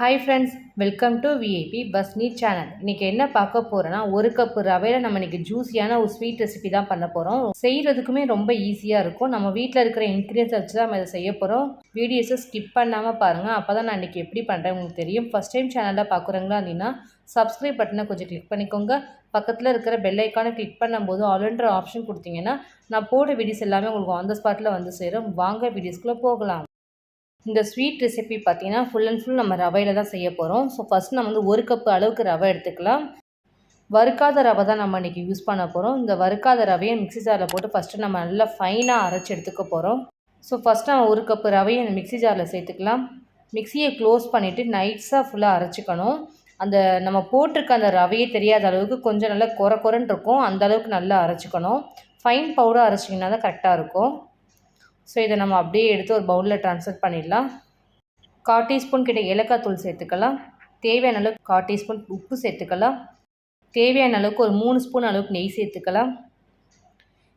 Hi friends, welcome to VIP bus need channel. இன்றைக்கி என்ன பார்க்க போகிறோன்னா, ஒரு கப்பு ரவையில் நம்ம இன்றைக்கி ஜூஸியான ஒரு ஸ்வீட் ரெசிபி தான் பண்ண போகிறோம். செய்கிறதுக்குமே ரொம்ப ஈஸியாக இருக்கும். நம்ம வீட்டில் இருக்கிற இன்க்ரீடியன்ஸை வச்சு தான் நம்ம இதை செய்ய போகிறோம். வீடியோஸை ஸ்கிப் பண்ணாமல் பாருங்கள். அப்போ தான் நான் இன்றைக்கி எப்படி பண்ணுறேன் உங்களுக்கு தெரியும். ஃபஸ்ட் டைம் சேனலில் பார்க்குறீங்களா அப்படின்னா சப்ஸ்கிரைப் பட்டனை கொஞ்சம் கிளிக் பண்ணிக்கோங்க. பக்கத்தில் இருக்கிற பெல் ஐக்கானை கிளிக் பண்ணும்போது ஆல்ன்ற ஆப்ஷன் கொடுத்தீங்கன்னா நான் போட வீடியோஸ் எல்லாமே உங்களுக்கு ஆன் த ஸ்பாட்டில் வந்து சேரும். வாங்க வீடியோஸ்குள்ளே போகலாம். இந்த ஸ்வீட் ரெசிபி பார்த்தீங்கன்னா ஃபுல் அண்ட் ஃபுல் நம்ம ரவையில் தான் செய்ய போகிறோம். ஸோ ஃபஸ்ட் நம்ம வந்து ஒரு கப்பு அளவுக்கு ரவை எடுத்துக்கலாம். வறுக்காத ரவை தான் நம்ம இன்றைக்கி யூஸ் பண்ண போகிறோம். இந்த வறுக்காத ரவையை மிக்ஸி ஜாரில் போட்டு ஃபஸ்ட்டு நம்ம நல்லா ஃபைனாக அரைச்சி எடுத்துக்க போகிறோம். ஸோ ஃபஸ்ட்டு நம்ம ஒரு கப்பு ரவையை மிக்ஸி ஜாரில் சேர்த்துக்கலாம். மிக்ஸியை க்ளோஸ் பண்ணிவிட்டு நைட்ஸாக ஃபுல்லாக அரைச்சிக்கணும். அந்த நம்ம போட்டிருக்க அந்த ரவையே தெரியாத அளவுக்கு கொஞ்சம் நல்லா குறன்னு இருக்கும். அந்த அளவுக்கு நல்லா அரைச்சிக்கணும். ஃபைன் பவுடர் அரைச்சிங்கன்னா தான் கரெக்டாக இருக்கும். ஸோ இதை நம்ம அப்படியே எடுத்து ஒரு பவுலில் ட்ரான்ஸ்ஃபர் பண்ணிடலாம். 1/4 டீஸ்பூன் கிட்ட ஏலக்காய் தூள் சேர்த்துக்கலாம். தேவையான அளவுக்கு 1/4 டீஸ்பூன் உப்பு சேர்த்துக்கலாம். தேவையான அளவுக்கு ஒரு 3 ஸ்பூன் அளவுக்கு நெய் சேர்த்துக்கலாம்.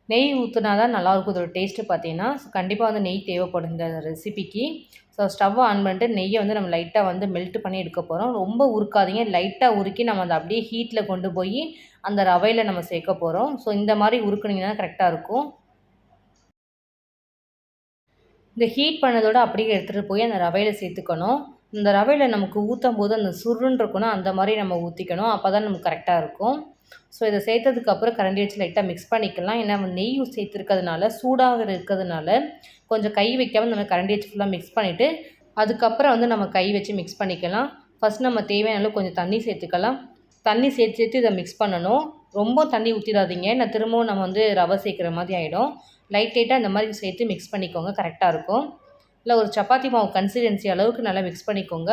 நெய் ஊற்றினா தான் நல்லாயிருக்கும் இதோட டேஸ்ட்டு பார்த்தீங்கன்னா. ஸோ கண்டிப்பாக வந்து நெய் தேவைப்படும் இந்த ரெசிபிக்கு. ஸோ ஸ்டவ்வை ஆன் பண்ணிட்டு நெய்யை வந்து நம்ம லைட்டாக வந்து மெல்ட் பண்ணி எடுக்க போகிறோம். ரொம்ப உருக்காதீங்க, லைட்டாக உருக்கி நம்ம அதை அப்படியே ஹீட்டில் கொண்டு போய் அந்த ரவையில் நம்ம சேர்க்க போகிறோம். ஸோ இந்த மாதிரி உருக்குனிங்கன்னா கரெக்டாக இருக்கும். இந்த ஹீட் பண்ணதோடு அப்படியே எடுத்துகிட்டு போய் அந்த ரவையில் சேர்த்துக்கணும். இந்த ரவையில் நமக்கு ஊற்றும் போது அந்த சுருன்னு இருக்கணும், அந்த மாதிரி நம்ம ஊற்றிக்கணும். அப்போ தான் நமக்கு கரெக்டாக இருக்கும். ஸோ இதை சேர்த்ததுக்கப்புறம் கரண்டி வச்சு லைட்டாக மிக்ஸ் பண்ணிக்கலாம். ஏன்னா நம்ம நெய் சேர்த்துருக்கிறதுனால சூடாக இருக்கிறதுனால கொஞ்சம் கை வைக்காமல் நம்ம கரண்டி வச்சு ஃபுல்லாக மிக்ஸ் பண்ணிவிட்டு அதுக்கப்புறம் வந்து நம்ம கை வச்சு மிக்ஸ் பண்ணிக்கலாம். ஃபஸ்ட் நம்ம தேவையான அளவு கொஞ்சம் தண்ணி சேர்த்துக்கலாம். தண்ணி சேர்த்து இதை மிக்ஸ் பண்ணணும். ரொம்ப தண்ணி ஊற்றிடாதீங்க, நான் திரும்பவும் நம்ம வந்து ரவை சேர்க்குற மாதிரி ஆகிடும். லைட்டாக இந்த மாதிரி சேர்த்து மிக்ஸ் பண்ணிக்கோங்க, கரெக்டாக இருக்கும். இல்லை ஒரு சப்பாத்தி மாவு கன்சிஸ்டன்சி அளவுக்கு நல்லா மிக்ஸ் பண்ணிக்கோங்க.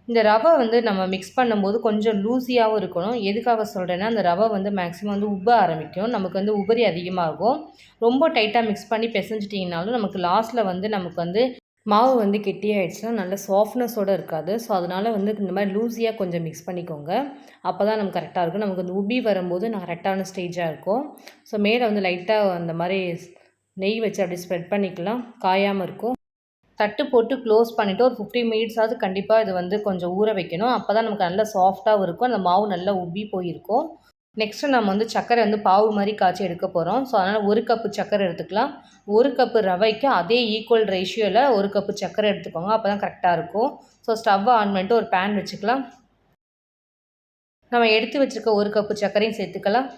இந்த ரவை வந்து நம்ம மிக்ஸ் பண்ணும்போது கொஞ்சம் லூஸியாகவும் இருக்கணும். எதுக்காக சொல்கிறேன்னா அந்த ரவை வந்து மேக்ஸிமம் வந்து உப்ப ஆரம்பிக்கும், நமக்கு வந்து உபரி அதிகமாகும். ரொம்ப டைட்டாக மிக்ஸ் பண்ணி பிசைஞ்சிட்டிங்கனாலும் நமக்கு லாஸ்ட்டில் வந்து நமக்கு வந்து மாவு வந்து கெட்டியாகிடுச்சுன்னா நல்ல சாஃப்ட்னஸோடு இருக்காது. ஸோ அதனால் வந்து இந்த மாதிரி லூஸியாக கொஞ்சம் மிக்ஸ் பண்ணிக்கோங்க. அப்போ தான் நமக்கு கரெக்டாக இருக்கும். நமக்கு வந்து உப்பி வரும்போது கரெக்டான ஸ்டேஜாக இருக்கும். ஸோ மேலே வந்து லைட்டாக அந்த மாதிரி நெய் வச்சு அப்படி ஸ்ப்ரெட் பண்ணிக்கலாம், காயாமல் இருக்கும். தட்டு போட்டு க்ளோஸ் பண்ணிவிட்டு ஒரு 15 மினிட்ஸாவது கண்டிப்பாக இது வந்து கொஞ்சம் ஊற வைக்கணும். அப்போ தான் நமக்கு நல்லா சாஃப்டாகவும் இருக்கும், அந்த மாவு நல்லா உப்பி போயிருக்கும். நெக்ஸ்ட்டு நம்ம வந்து சர்க்கரை வந்து பாவு மாதிரி காய்ச்சி எடுக்க போகிறோம். ஸோ அதனால் 1 கப்பு சர்க்கரை எடுத்துக்கலாம். 1 கப்பு ரவைக்கு அதே ஈக்குவல் ரேஷியோவில் 1 கப்பு சர்க்கரை எடுத்துக்கோங்க. அப்போ தான் கரெக்டாக இருக்கும். ஸோ ஸ்டவ்வை ஆன் பண்ணிட்டு ஒரு பேன் வச்சுக்கலாம். நம்ம எடுத்து வச்சுருக்க 1 கப்பு சர்க்கரையும் சேர்த்துக்கலாம்.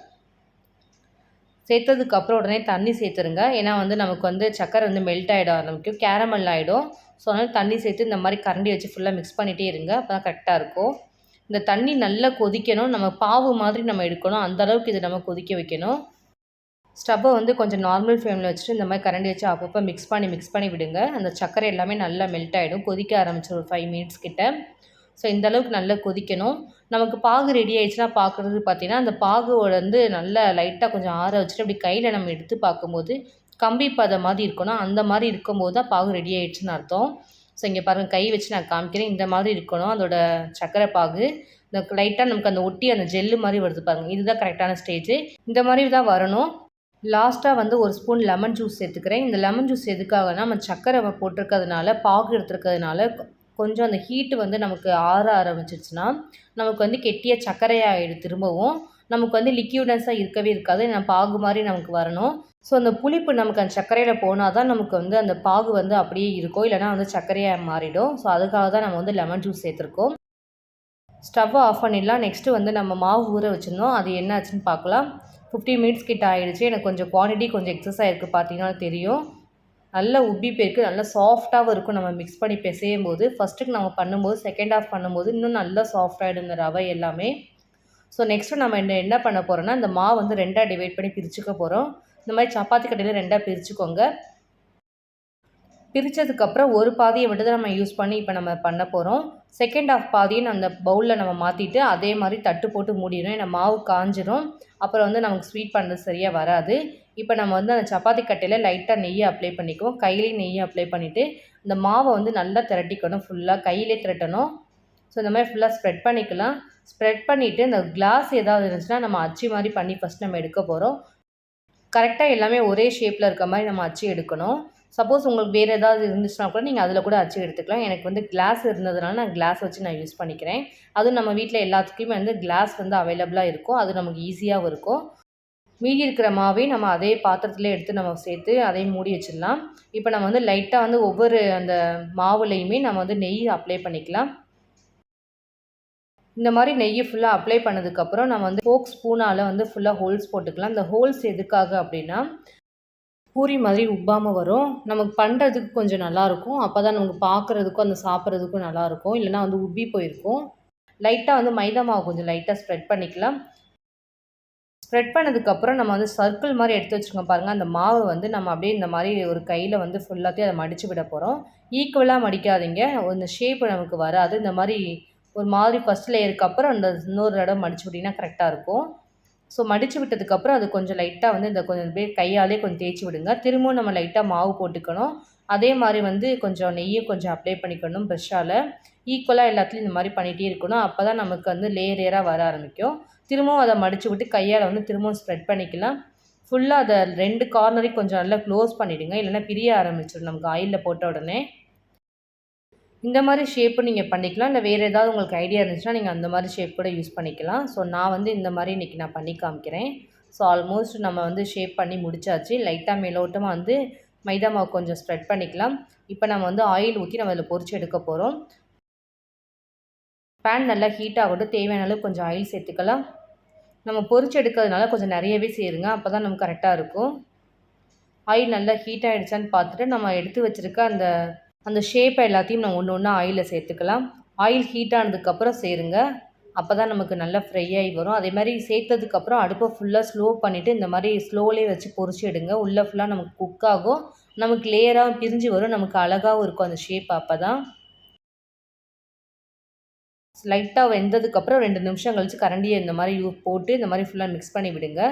சேர்த்ததுக்கப்புறம் உடனே தண்ணி சேர்த்துருங்க. ஏன்னா வந்து நமக்கு வந்து சர்க்கரை வந்து மெல்ட் ஆகிட ஆரம்பிக்கும், கேரமல் ஆகிடும். ஸோ அதனால் தண்ணி சேர்த்து இந்த மாதிரி கரண்டி வச்சு ஃபுல்லாக மிக்ஸ் பண்ணிகிட்டே இருங்க. அப்போ தான் கரெக்டாக இருக்கும். இந்த தண்ணி நல்லா கொதிக்கணும், நம்ம பாவு மாதிரி நம்ம எடுக்கணும், அந்தளவுக்கு இதை நம்ம கொதிக்க வைக்கணும். ஸ்டவ்வை வந்து கொஞ்சம் நார்மல் ஃப்ளேமில் வச்சுட்டு இந்த மாதிரி கரண்டி வச்சு அப்பப்போ மிக்ஸ் பண்ணி விடுங்க. அந்த சர்க்கரை எல்லாமே நல்லா மெல்ட் ஆகிடும். கொதிக்க ஆரம்பிச்சிடும் ஒரு 5 மினிட்ஸ் கிட்ட. ஸோ இந்தளவுக்கு நல்லா கொதிக்கணும். நமக்கு பாகு ரெடி ஆகிடுச்சுன்னா பார்க்குறது பார்த்திங்கன்னா அந்த பாகுவோட வந்து நல்லா லைட்டாக கொஞ்சம் ஆற வச்சுட்டு அப்படி கையில் நம்ம எடுத்து பார்க்கும்போது கம்பி பதம் மாதிரி இருக்கணும். அந்த மாதிரி இருக்கும்போது தான் பாகு ரெடி ஆகிடுச்சுன்னு அர்த்தம். ஸோ இங்கே பாருங்கள், கை வச்சு நான் காமிக்கிறேன். இந்த மாதிரி இருக்கணும் அதோட சர்க்கரை பாகு. இந்த லைட்டாக நமக்கு அந்த ஒட்டி அந்த ஜெல்லு மாதிரி வருது பாருங்கள், இதுதான் கரெக்டான ஸ்டேஜ். இந்த மாதிரி தான் வரணும். லாஸ்ட்டாக வந்து ஒரு ஸ்பூன் லெமன் ஜூஸ் சேர்த்துக்கிறேன். இந்த லெமன் ஜூஸ் எதுக்காகனா நம்ம சர்க்கரை போட்டிருக்கிறதுனால பாகு எடுத்துருக்கிறதுனால கொஞ்சம் அந்த ஹீட்டு வந்து நமக்கு ஆற ஆரம்பிச்சிருச்சுன்னா நமக்கு வந்து கெட்டிய சர்க்கரையாகிடும். திரும்பவும் நமக்கு வந்து லிக்யூடன்ஸாக இருக்கவே இருக்காது, பாகு மாதிரி நமக்கு வரணும். ஸோ அந்த புளிப்பு நமக்கு அந்த சர்க்கரையில் போனால் தான் நமக்கு வந்து அந்த பாகு வந்து அப்படியே இருக்கும், இல்லைனா வந்து சர்க்கரையாக மாறிடும். ஸோ அதுக்காக தான் நம்ம வந்து லெமன் ஜூஸ் சேர்த்துருக்கோம். ஸ்டவ்வை ஆஃப் பண்ணிடலாம். நெக்ஸ்ட்டு வந்து நம்ம மாவு ஊற வச்சுருந்தோம், அது என்ன ஆச்சுன்னு பார்க்கலாம். 15 மினிட்ஸ் கிட்ட ஆகிடுச்சு. எனக்கு கொஞ்சம் குவான்டிட்டி கொஞ்சம் எக்ஸஸ் ஆகிருக்கு, பார்த்தீங்கன்னா தெரியும். நல்லா உப்பி போயிருக்கு, நல்லா சாஃப்டாகவும் இருக்கும். நம்ம மிக்ஸ் பண்ணி பிசையும் போது ஃபஸ்ட்டுக்கு நம்ம பண்ணும்போது செகண்ட் ஆஃப் பண்ணும்போது இன்னும் நல்லா சாஃப்டாகிடும் இந்த ரவை எல்லாமே. ஸோ நெக்ஸ்ட்டு நம்ம என்ன பண்ண போகிறோன்னா இந்த மாவு வந்து 2ஆக டிவைட் பண்ணி பிரிச்சுக்க போகிறோம். இந்த மாதிரி சப்பாத்தி கட்டையில் 2ஆக பிரிச்சுக்கோங்க. பிரித்ததுக்கப்புறம் ஒரு பாதியை மட்டும் தான் நம்ம யூஸ் பண்ணி இப்போ நம்ம பண்ண போகிறோம். செகண்ட் ஆஃப் பாதியை அந்த பவுலில் நம்ம மாற்றிட்டு அதே மாதிரி தட்டு போட்டு மூடிடணும். ஏன்னா மாவு காஞ்சிரும், அப்புறம் வந்து நமக்கு ஸ்வீட் பண்ணுறது சரியாக வராது. இப்போ நம்ம வந்து அந்த சப்பாத்தி கட்டையில் லைட்டாக நெய்யை அப்ளை பண்ணிக்குவோம். கையிலேயும் நெய்யை அப்ளை பண்ணிவிட்டு இந்த மாவை வந்து நல்லா திரட்டிக்கணும், ஃபுல்லாக கையிலே திரட்டணும். ஸோ இந்த மாதிரி ஃபுல்லாக ஸ்ப்ரெட் பண்ணிக்கலாம். ஸ்ப்ரெட் பண்ணிவிட்டு இந்த கிளாஸ் ஏதாவது இருந்துச்சுன்னா நம்ம அச்சு மாதிரி பண்ணி ஃபஸ்ட் நம்ம எடுக்க போகிறோம். கரெக்டாக எல்லாமே ஒரே ஷேப்பில் இருக்க மாதிரி நம்ம அச்சு எடுக்கணும். சப்போஸ் உங்களுக்கு வேறு ஏதாவது இருந்துச்சுன்னா கூட நீங்கள் அதில் கூட அச்சு எடுத்துக்கலாம். எனக்கு வந்து கிளாஸ் இருந்ததுனால நான் கிளாஸ் வச்சு நான் யூஸ் பண்ணிக்கிறேன். அதுவும் நம்ம வீட்டில் எல்லாத்துக்குமே வந்து கிளாஸ் வந்து அவைலபிளாக இருக்கும். அது நமக்கு ஈஸியாகவும் இருக்கும். மீதி இருக்கிற மாவை நம்ம அதே பாத்திரத்திலே எடுத்து நம்ம சேர்த்து அதையும் மூடி வச்சிடலாம். இப்போ நம்ம வந்து லைட்டாக வந்து ஒவ்வொரு அந்த மாவுலேயுமே நம்ம வந்து நெய் அப்ளை பண்ணிக்கலாம். இந்த மாதிரி நெய்யை ஃபுல்லாக அப்ளை பண்ணதுக்கப்புறம் நம்ம வந்து ஃபோக் ஸ்பூனால் வந்து ஃபுல்லாக ஹோல்ஸ் போட்டுக்கலாம். இந்த ஹோல்ஸ் எதுக்காக அப்படின்னா பூரி மாதிரி உப்பாமல் வரும். நமக்கு பண்ணுறதுக்கு கொஞ்சம் நல்லாயிருக்கும். அப்போ தான் நமக்கு பார்க்குறதுக்கும் அந்த சாப்பிட்றதுக்கும் நல்லாயிருக்கும். இல்லைனா வந்து உப்பி போயிருக்கும். லைட்டாக வந்து மைதா மாவு கொஞ்சம் லைட்டாக ஸ்ப்ரெட் பண்ணிக்கலாம். ஸ்ப்ரெட் பண்ணதுக்கப்புறம் நம்ம வந்து சர்க்கிள் மாதிரி எடுத்து வச்சுக்கோங்க பாருங்கள். அந்த மாவு வந்து நம்ம அப்படியே இந்த மாதிரி ஒரு கையில் வந்து ஃபுல்லாத்தையும் அதை மடித்து விட போகிறோம். ஈக்குவலாக மடிக்காதீங்க. இந்த ஷேப் நமக்கு வராது. இந்த மாதிரி ஒரு மாதிரி ஃபஸ்ட் லேயருக்கு அப்புறம் அந்த இன்னொரு தடவை மடித்து விட்டிங்கன்னா கரெக்டாக இருக்கும். ஸோ மடித்து விட்டதுக்கப்புறம் அது கொஞ்சம் லைட்டாக வந்து இந்த கொஞ்சம் அப்படியே கையாலே கொஞ்சம் தேய்ச்சி விடுங்க. திரும்பவும் நம்ம லைட்டாக மாவு போட்டுக்கணும். அதே மாதிரி வந்து கொஞ்சம் நெய்யை கொஞ்சம் அப்ளை பண்ணிக்கணும் ப்ரெஷ்ஷால். ஈக்குவலாக எல்லாத்துலேயும் இந்த மாதிரி பண்ணிகிட்டே இருக்கணும். அப்போ தான் நமக்கு வந்து லேயர் லேயராக வர ஆரம்பிக்கும். திரும்பவும் அதை மடித்து விட்டு கையால் வந்து திரும்பவும் ஸ்ப்ரெட் பண்ணிக்கலாம். ஃபுல்லாக அதை 2 கார்னரையும் கொஞ்சம் நல்லா க்ளோஸ் பண்ணிவிடுங்க. இல்லைன்னா பிரிய ஆரம்பிச்சிடும் நமக்கு ஆயிலில் போட்ட உடனே. இந்த மாதிரி ஷேப்பு நீங்கள் பண்ணிக்கலாம். இல்லை வேறு ஏதாவது உங்களுக்கு ஐடியா இருந்துச்சுன்னா நீங்கள் அந்த மாதிரி ஷேப் கூட யூஸ் பண்ணிக்கலாம். ஸோ நான் வந்து இந்த மாதிரி இன்றைக்கி நான் பண்ணி காமிக்கிறேன். ஸோ ஆல்மோஸ்ட் நம்ம வந்து ஷேப் பண்ணி முடிச்சாச்சு. லைட்டாக மேலோட்டமாக வந்து மைதா மாவு கொஞ்சம் ஸ்ப்ரெட் பண்ணிக்கலாம். இப்போ நம்ம வந்து ஆயில் ஊற்றி நம்ம அதில் பொரிச்சு எடுக்க போகிறோம். பேன் நல்லா ஹீட் ஆகட்டும். தேவையான அளவு கொஞ்சம் ஆயில் சேர்த்துக்கலாம். நம்ம பொரிச்சு எடுக்கிறதுனால கொஞ்சம் நிறையவே சேருங்க. அப்போ தான் நமக்கு கரெக்டாக இருக்கும். ஆயில் நல்லா ஹீட் ஆகிடுச்சான்னு பார்த்துட்டு நம்ம எடுத்து வச்சுருக்க அந்த ஷேப்பை எல்லாத்தையும் நம்ம ஒன்று ஒன்றா ஆயிலில் சேர்த்துக்கலாம். ஆயில் ஹீட் ஆனதுக்கப்புறம் சேருங்க. அப்போ தான் நமக்கு நல்லா ஃப்ரை ஆகி வரும். அதே மாதிரி சேர்த்ததுக்கப்புறம் அடுப்பை ஃபுல்லாக ஸ்லோ பண்ணிவிட்டு இந்த மாதிரி ஸ்லோவிலே வச்சு பொரிச்சு எடுங்க. உள்ளே ஃபுல்லாக நமக்கு குக் ஆகும். நமக்கு லேயராக பிரிஞ்சு வரும். நமக்கு அழகாகவும் இருக்கும் அந்த ஷேப். அப்போ தான் லைட்டாக வெந்ததுக்கப்புறம் 2 நிமிஷம் கழித்து கரண்டியை இந்த மாதிரி போட்டு இந்த மாதிரி ஃபுல்லாக மிக்ஸ் பண்ணி விடுங்க.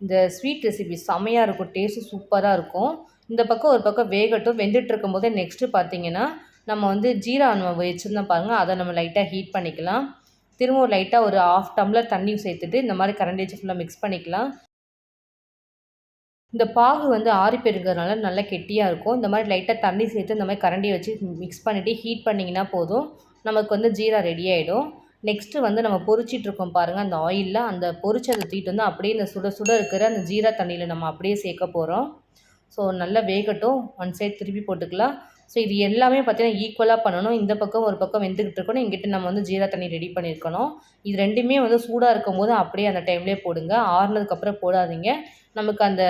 இந்த ஸ்வீட் ரெசிபி செம்மையாக இருக்கும். டேஸ்ட்டு சூப்பராக இருக்கும். இந்த பக்கம் ஒரு பக்கம் வேகட்டும். வெந்துட்டு இருக்கும்போதே நெக்ஸ்ட்டு பார்த்தீங்கன்னா நம்ம வந்து ஜீரா நம்ம வச்சுருந்தோம் பாருங்கள். அதை நம்ம லைட்டாக ஹீட் பண்ணிக்கலாம். திரும்பவும் லைட்டாக ஒரு 1/2 டம்ளர் தண்ணி சேர்த்துட்டு இந்த மாதிரி கரண்டி வச்சு ஃபுல்லாக மிக்ஸ் பண்ணிக்கலாம். இந்த பாகு வந்து ஆறி போயிருக்கிறதுனால நல்லா கெட்டியாக இருக்கும். இந்த மாதிரி லைட்டாக தண்ணி சேர்த்து இந்த மாதிரி கரண்டியை வச்சு மிக்ஸ் பண்ணிவிட்டு ஹீட் பண்ணிங்கன்னா போதும். நமக்கு வந்து ஜீரா ரெடி ஆகிடும். நெக்ஸ்ட்டு வந்து நம்ம பொரிச்சிட்ருக்கோம் பாருங்கள். அந்த ஆயிலில் அந்த பொரிச்சதை தூக்கிட்டு வந்து அப்படியே இந்த சுட சுட இருக்கிற அந்த ஜீரா தண்ணியில் நம்ம அப்படியே சேர்க்க போகிறோம். ஸோ நல்லா வேகட்டும். ஒன் சைட் திருப்பி போட்டுக்கலாம். ஸோ இது எல்லாமே பார்த்திங்கன்னா ஈக்குவலாக பண்ணணும். இந்த பக்கம் ஒரு பக்கம் வெந்துக்கிட்டு இருக்கணும். இங்கிட்ட நம்ம வந்து ஜீரா தண்ணி ரெடி பண்ணியிருக்கணும். இது ரெண்டுமே வந்து சூடாக இருக்கும்போது அப்படியே அந்த டைம்லேயே போடுங்க. ஆறுனதுக்கப்புறம் போடாதீங்க. நமக்கு அந்த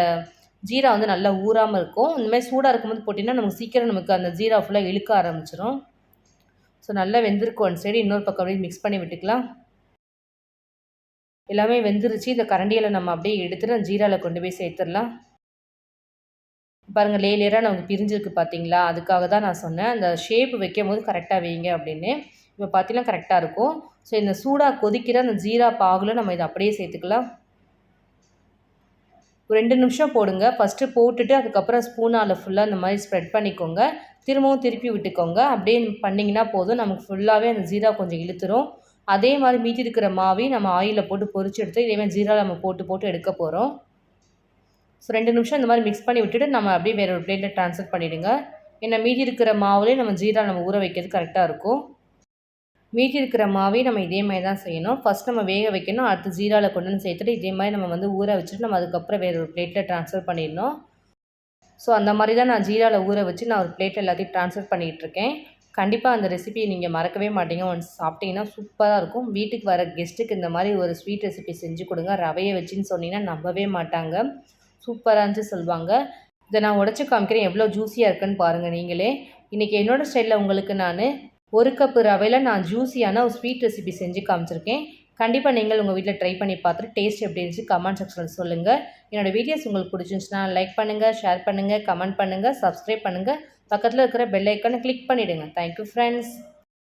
ஜீரா வந்து நல்லா ஊறாமல் இருக்கும். இந்த மாதிரி சூடாக இருக்கும்போது போட்டிங்கன்னா நமக்கு சீக்கிரம் நமக்கு அந்த ஜீரா ஃபுல்லாக இழுக்க ஆரம்பிச்சிடும். ஸோ நல்லா வெந்திருக்கு. ஒன் சைடு இன்னொரு பக்கம் அப்படியே மிக்ஸ் பண்ணி விட்டுக்கலாம். எல்லாமே வெந்துருச்சு. இந்த கரண்டியில் நம்ம அப்படியே எடுத்துகிட்டு அந்த ஜீராவில் கொண்டு போய் சேர்த்துடலாம். பாருங்கள் லேயராக நமக்கு பிரிஞ்சிருக்கு பார்த்தீங்களா? அதுக்காக தான் நான் சொன்னேன் அந்த ஷேப் வைக்கும்போது கரெக்டாக வைங்க அப்படின்னு. இப்போ பார்த்தீங்கன்னா கரெக்டாக இருக்கும். ஸோ இந்த சூடாக கொதிக்கிற அந்த ஜீரா பாகில் நம்ம இதை அப்படியே சேர்த்துக்கலாம். ஒரு 2 நிமிஷம் போடுங்க. ஃபஸ்ட்டு போட்டுட்டு அதுக்கப்புறம் ஸ்பூனால் ஃபுல்லாக இந்த மாதிரி ஸ்ப்ரெட் பண்ணிக்கோங்க. திரும்பவும் திருப்பி விட்டுக்கோங்க. அப்படியே பண்ணிங்கன்னா போதும். நமக்கு ஃபுல்லாகவே அந்த ஜீரா கொஞ்சம் இழுத்துரும். அதே மாதிரி மீதி இருக்கிற மாவையும் நம்ம ஆயிலில் போட்டு பொரிச்சு எடுத்து இதேமாதிரி ஜீரா நம்ம போட்டு எடுக்க போகிறோம். ஸோ 2 நிமிஷம் இந்த மாதிரி மிக்ஸ் பண்ணி விட்டுட்டு நம்ம அப்படியே வேறு ஒரு பிளேட்டில் ட்ரான்ஸ்ஃபர் பண்ணிவிடுங்க. ஏன்னா மீதி இருக்கிற மாவுலேயே நம்ம ஜீரா நம்ம ஊற வைக்கிறது கரெக்டாக இருக்கும். மீதி இருக்கிற மாவையும் நம்ம இதே மாதிரி தான் செய்யணும். ஃபஸ்ட் நம்ம வேக வைக்கணும். அடுத்து ஜீராவில் கொண்டு வந்து சேர்த்துட்டு இதே மாதிரி நம்ம வந்து ஊற வச்சுட்டு நம்ம அதுக்கப்புறம் வேறு ஒரு பிளேட்டில் ட்ரான்ஸ்ஃபர் பண்ணிடணும். ஸோ அந்த மாதிரி தான் நான் ஜீராவில் ஊற வச்சு நான் ஒரு பிளேட்டில் எல்லாத்தையும் ட்ரான்ஸ்ஃபர் பண்ணிகிட்ருக்கேன். கண்டிப்பாக அந்த ரெசிபியை நீங்கள் மறக்கவே மாட்டீங்க. ஒன்ஸ் சாப்பிட்டீங்கன்னா சூப்பராக இருக்கும். வீட்டுக்கு வர கெஸ்ட்டுக்கு இந்த மாதிரி ஒரு ஸ்வீட் ரெசிபி செஞ்சு கொடுங்க. ரவையை வச்சுன்னு சொன்னீங்கன்னா நம்பவே மாட்டாங்க. சூப்பராக இருந்துச்சு சொல்லுவாங்க. இதை நான் உடச்சி காமிக்கிறேன். எவ்வளோ ஜூஸியாக இருக்குன்னு பாருங்கள் நீங்களே. இன்றைக்கி என்னோடய ஸ்டைலில் உங்களுக்கு நான் 1 கப்பு ரவையில் நான் ஜூஸியான ஒரு ஸ்வீட் ரெசிபி செஞ்சு காமிச்சிருக்கேன். கண்டிப்பாக நீங்கள் உங்கள் வீட்டில் ட்ரை பண்ணி பார்த்துட்டு டேஸ்ட் எப்படி இருந்துச்சு கமெண்ட் செக்ஷனில் சொல்லுங்கள். என்னோடய வீடியோஸ் உங்களுக்கு பிடிச்சிருந்துச்சுன்னா லைக் பண்ணுங்கள், ஷேர் பண்ணுங்கள், கமெண்ட் பண்ணுங்கள், சப்ஸ்கிரைப் பண்ணுங்கள். பக்கத்தில் இருக்கிற பெல் ஐக்கானை கிளிக் பண்ணிவிடுங்க. Thank you friends.